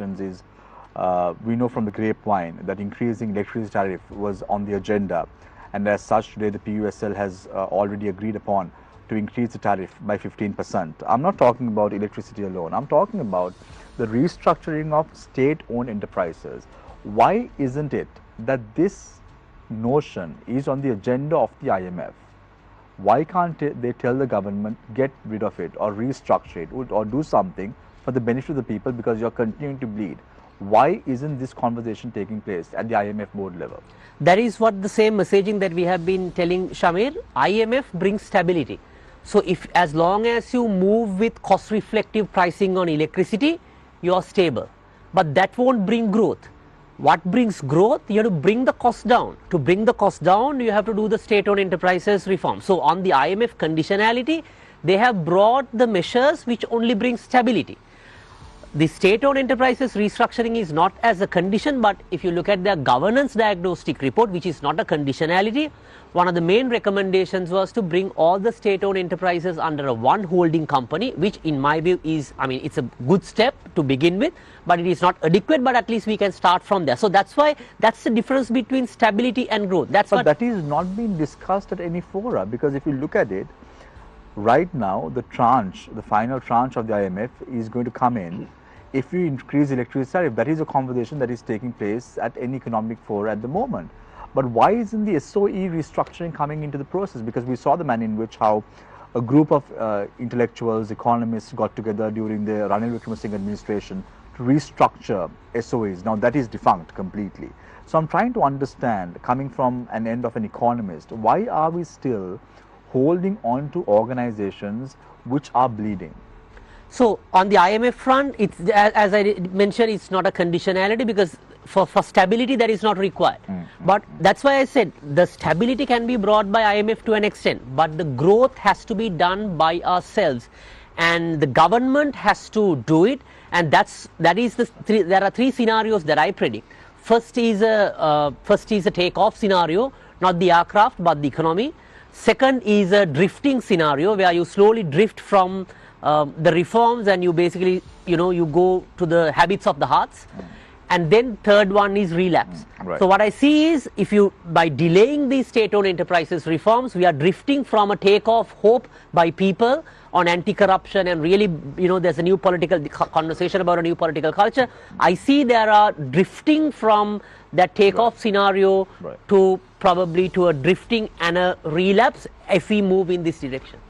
conversations is we know from the grapevine that increasing electricity tariff was on the agenda, and as such today the PUSL has already agreed upon to increase the tariff by 15%. I'm not talking about electricity alone, I'm talking about the restructuring of state-owned enterprises. Why isn't it that this notion is on the agenda of the IMF? Why can't they tell the government, get rid of it or restructure it or do something for the benefit of the people, because you're continuing to bleed? Why isn't this conversation taking place at the IMF board level? That is what the same messaging that we have been telling, Shamir. IMF brings stability. So if as long as you move with cost reflective pricing on electricity, you are stable. But that won't bring growth. What brings growth? You have to bring the cost down. To bring the cost down, you have to do the state-owned enterprises reform. So on the IMF conditionality, they have brought the measures which only bring stability. The state-owned enterprises restructuring is not as a condition, but if you look at their governance diagnostic report, which is not a conditionality, one of the main recommendations was to bring all the state-owned enterprises under a one holding company, which in my view is, I mean, it's a good step to begin with, but it is not adequate, but at least we can start from there. So that's why, that's the difference between stability and growth. That's but that is not being discussed at any fora, because if you look at it, right now the tranche, the final tranche of the IMF is going to come in. If you increase electricity tariff, that is a conversation that is taking place at any economic forum at the moment. But why isn't the SOE restructuring coming into the process? Because we saw the manner in which how a group of intellectuals, economists got together during the Ranil Wickremesinghe administration to restructure SOEs. Now that is defunct completely. So I'm trying to understand, coming from an end of an economist, why are we still holding on to organizations which are bleeding? So on the IMF front, it's, as I mentioned, it's not a conditionality, because for stability that is not required. But that's why I said the stability can be brought by IMF to an extent, but the growth has to be done by ourselves, and the government has to do it. And there are three scenarios that I predict. First is a takeoff scenario, not the aircraft but the economy. Second is a drifting scenario, where you slowly drift from the reforms and you basically, you go to the habits of the hearts. And then third one is relapse. Right. So what I see is, by delaying these state-owned enterprises reforms, we are drifting from a takeoff hope by people on anti-corruption, and really, there's a new political conversation about a new political culture. I see there are drifting from that takeoff scenario to probably to a drifting and a relapse if we move in this direction.